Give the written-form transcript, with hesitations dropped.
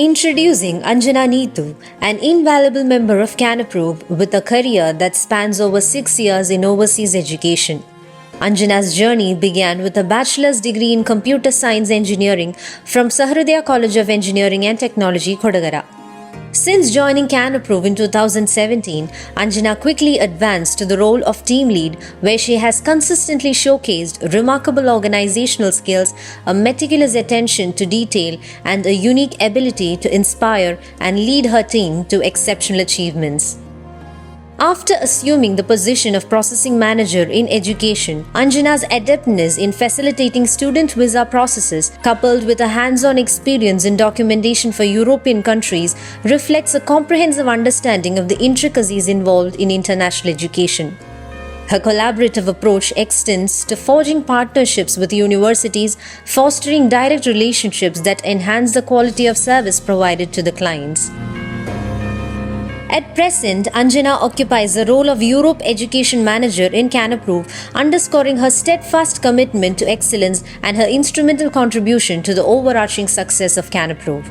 Introducing Anjana Neethu, an invaluable member of CanApprove with a career that spans over 6 years in overseas education. Anjana's journey began with a bachelor's degree in computer science engineering from Sahrodaya College of Engineering and Technology, Kodagara. Since joining CanApprove in 2017, Anjana quickly advanced to the role of team lead, where she has consistently showcased remarkable organizational skills, a meticulous attention to detail, and a unique ability to inspire and lead her team to exceptional achievements. After assuming the position of processing manager in education, Anjana's adeptness in facilitating student visa processes, coupled with a hands-on experience in documentation for European countries, reflects a comprehensive understanding of the intricacies involved in international education. Her collaborative approach extends to forging partnerships with universities, fostering direct relationships that enhance the quality of service provided to the clients. At present, Anjana occupies the role of Europe Education Manager in CanApprove, underscoring her steadfast commitment to excellence and her instrumental contribution to the overarching success of CanApprove.